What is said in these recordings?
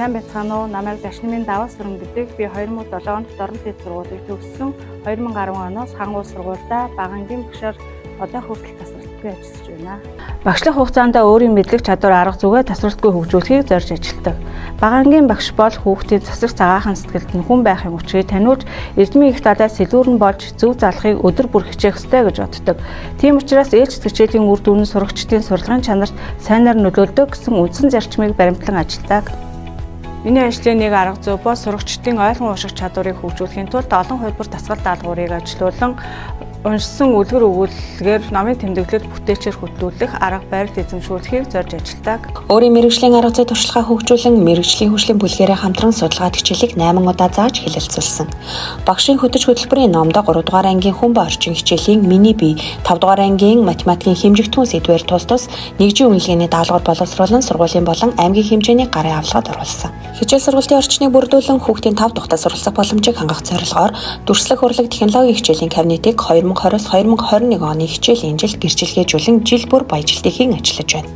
сайн байцгаана уу? Намайг Дашнамын Даваа Сүрэн гэдэг. Би 2007 онд Дорнод дэд сургуулийг төгссөн. 2010 оноос Хангул сургуультай багангийн багшаар одоо хүртэл тасралтгүй ажиллаж байна. Багшлах хугацаанд өөрийн мэдлэг чадвар арга зүгээ тасралтгүй хөгжүүлэхийг зорж ажилладаг. Багангийн багш бол хүүхдийн засаг цагаахан сэтгэлд нь хүн байхын учрыг таниулж, эрдмийн их талаас сэлүүрэн болж зөв залхахыг өдөр бүр хичээх ёстой гэж боддог. Тийм учраас ээлж хичээлийн үр дүн нь сурагчдын сурлагын чанарт сайнаар нөлөөлдөг гэсэн үндсэн зарчмыг баримтлан ажилладаг. Миний ажлын нэг арга зүй бол сурагчдын ойлгон унших чадварыг хөгжүүлэхийн тулд олон хувилбар дасгал даалгаврыг ажилуулан уншсан үлгэр өгүүлэлгээр номын тэмдэглэлд бүтээчээр хөтлүүлэх арга барилд эзэмшүүлэхийг зорж ажилладаг. Өөрийн мэргэжлийн арга зүй туршлагаа хөгжүүлэн мэргэжлийн хөгжлийн бүлгээрээ хамтран судалгаа тгчээлийг 8 удаа зааж хэлэлцүүлсэн. Багшийн хөтөч хөтөлбөрийн номд 3 дугаар ангийн хүн ба орчин хичээлийн миний бие, 5 дугаар ангийн математикийн хэмжигдэхүүн сэдвээр тус нэгжийн үнэлгээний даалгавар боловсруулан сургуулийн болон аймгийн хэмжээний гарын авалгад оруулсан. Хичээл сургалтын орчныг бүрдүүлэн хүүхдийн 5 дугтаа суралцах боломжийг хангах зорилгоор дүрслэх урлаг технологийн хичээлийн кабинетыг 2020-2021 оны хичээлийн жилд гэрчилгээжүүлэн жил бүр баяжилтыг хийн ажиллаж байна.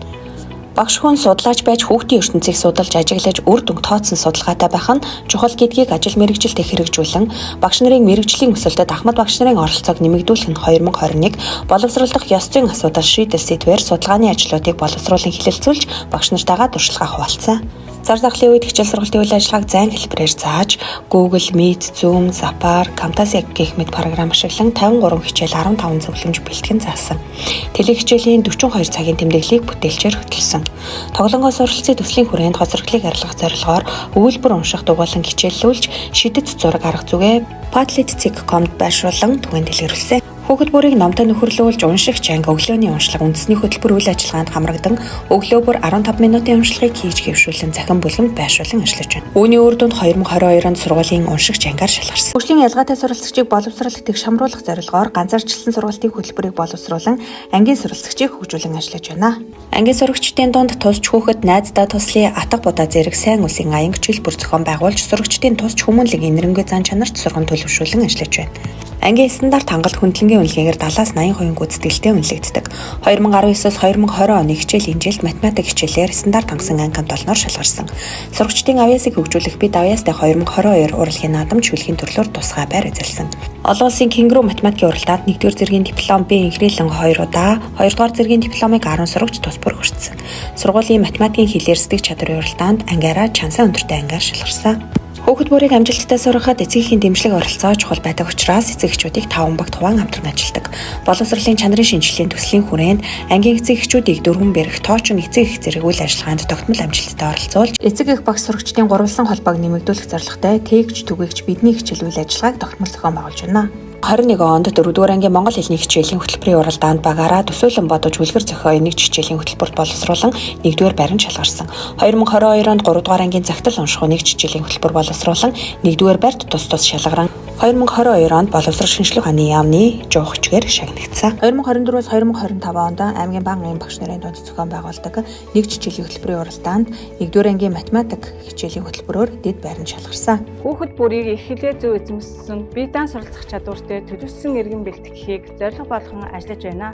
Багш хүн судлаач байж хүүхдийн ертөнцийг судалж ажиглаж үр дүн тооцсон судалгаатай байх нь чухал гэдгийг ажил мэргэжилтэд хэрэгжүүлэн багш нарын мэргэжлийн өсөлтөд ахмад багш нарын оролцоог нэмэгдүүлэх нь 2021 боловсруулах ёс зүйн асуудал шийдэл сэдвээр судалгааны ажлуудыг боловсруулан хэлэлцүүлж багш нартайгаа туршлагаа хуваалцсан. Зар захлын үед хичээл сургалтын үйл ажиллагааг зайн хэлбэрээр зааж Google Meet, Zoom, Zapar, Camtasia гэх мэт програм ашиглан 53 хичээл 15 зөвлөмж бэлтгэн заасан. Теле хичээлийн 42 цагийн тэмдэглэлийг бүтээлчээр хөтлсөн. Тоглонгоос суралцсан төслийн хүрээнд хоцрогдлыг арилгах зорилгоор өгүүлбэр унших дугуйлан хичээллүүлж шидэт зураг арга зүгээ Padlet.com-д байршуулан түгээн дэлгэрүүлсэн. Хүүхэд бүрийг номтой нөхөрлүүлж унших чанга өглөөний уншлага үндэсний хөтөлбөр үйл ажиллагаанд хамрагдан өглөө бүр 15 минутын уншлагыг хийж гэвшүүлэн захин бүлгэмд байршуулан ажиллаж байна. Үүний үр дүнд 2022 онд сургуулийн унших чангаар шалгарсан. Хөгжлийн ялгаатай суралцагчийг боловсруулах тэгш хамруулах зорилгоор ганцаарчлсан сургалтын хөтөлбөрийг боловсруулан ангийн суралцагчийг хөгжүүлэн ажиллаж байна. Ангийн сурагчдын дунд тусч хүүхэд найздаа туслын атга будаа зэрэг сайн үсийн аянг чөлбөр зохион байгуулж сурагчдын тусч хүмүүнлэг инэрэнгүй зан чанарт сургам төлөвшүүлэн ажиллаж байна. Ангийн стандарт хангалт хөндлөнгийн үнэлгээгээр 70-80% гүйцэтгэлтэй үнэлэгддэг. 2019-с 2020 оны хичээлийн жилд математик хичээлээр стандарт хангасан анги хамт олноор шалгарсан. Сурагчдын авьяасыг хөгжүүлэх бид авьяастай 2022 урлагийн наадамч хүлгийн төрлөөр тусгай байр эзэлсэн. Олон улсын кенгуру математикийн уралдаанд 1-р зэргийн диплом, B инхрийлэн 2 удаа, 2-р зэргийн дипломыг 10 сурагч тус бүр хүртсэн. Сургуулийн математикийн хэлээр сэтгэх чадрын уралдаанд ангиараа чансаа өндөртэй ангиар шалгарсан. Хүүхэд бүрийг амжилттай сургахад эцэгхийн дэмжлэг оролцоо чухал байдаг учраас эцэг эхчүүдийг 5 багт хуваан хамтран ажилладаг. Боловсролын чанарын шинжилгээний төслийн хүрээнд ангийн эцэг эхчүүдийг 4 бэрх тоочин эцэг эх зэрэг үйл ажиллагаанд тогтмол амжилттай оролцуулж эцэг эх багш сурагчдын гурвалсан холбоог нэмэгдүүлэх зорилготой тээгч түгээгч бидний хичээл үйл ажиллагааг тогтмол зохион байгуулж байна. 21 онд 4-р ангийн Монгол хэлний хичээлийн хөтөлбөрийн уралдаанд багаараа төсөөлөн бодож үлгэр зохио нэг хичээлийн хөтөлбөрт боловсруулан 1-р байранд шалгарсан. 2022 онд 3-р ангийн загтал унших нэг хичээлийн хөтөлбөр боловсруулан 1-р байрт тус шалгаран 2022 онд боловсрол шинжилгээ ухааны яамны жуух хичгээр шагнагдсан. 2024-с 2025 онд аймгийн багийн багш нарын дунд зохион байгуулдаг нэг хичээлийн хөтөлбөрийн уралдаанд 1-р ангийн математик хичээлийн хөтөлбөрөөр дэд байранд шалгарсан. Хүүхэд бүрийг эхлээ зөв эзэмссэн, бие даан суралцах чадвартай төлөвсөн иргэн бэлтгэхийг зорилго болгон ажиллаж байна.